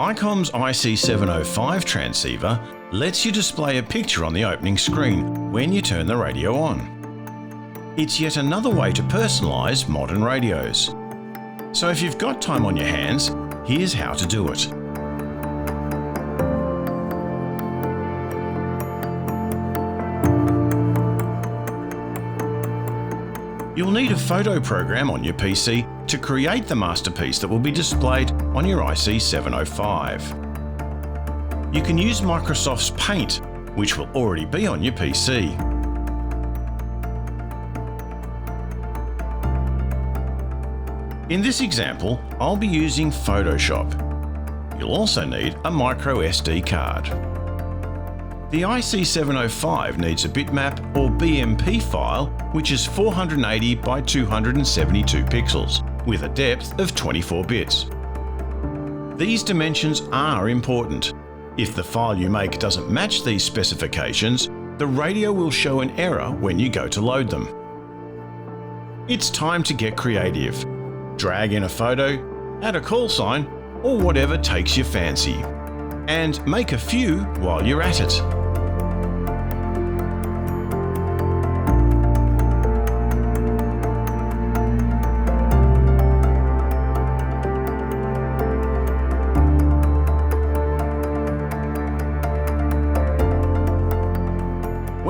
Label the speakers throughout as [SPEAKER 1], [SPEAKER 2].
[SPEAKER 1] Icom's IC-705 transceiver lets you display a picture on the opening screen when you turn the radio on. It's yet another way to personalise modern radios. So if you've got time on your hands, here's how to do it. You'll need a photo program on your PC to create the masterpiece that will be displayed on your IC-705. You can use Microsoft's Paint, which will already be on your PC. In this example, I'll be using Photoshop. You'll also need a micro SD card. The IC-705 needs a bitmap or BMP file which is 480 by 272 pixels with a depth of 24 bits. These dimensions are important. If the file you make doesn't match these specifications, the radio will show an error when you go to load them. It's time to get creative. Drag in a photo, add a call sign, or whatever takes your fancy. And make a few while you're at it.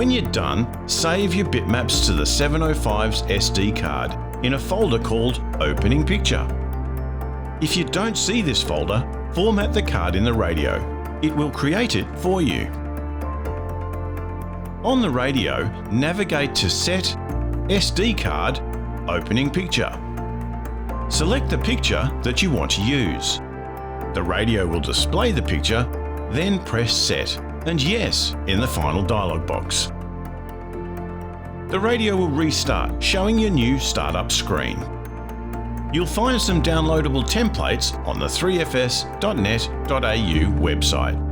[SPEAKER 1] When you're done, save your bitmaps to the 705's SD card in a folder called Opening Picture. If you don't see this folder, format the card in the radio. It will create it for you. On the radio, navigate to Set, SD Card, Opening Picture. Select the picture that you want to use. The radio will display the picture, then press Set and Yes in the final dialog box. The radio will restart, showing your new startup screen. You'll find some downloadable templates on the 3fs.net.au website.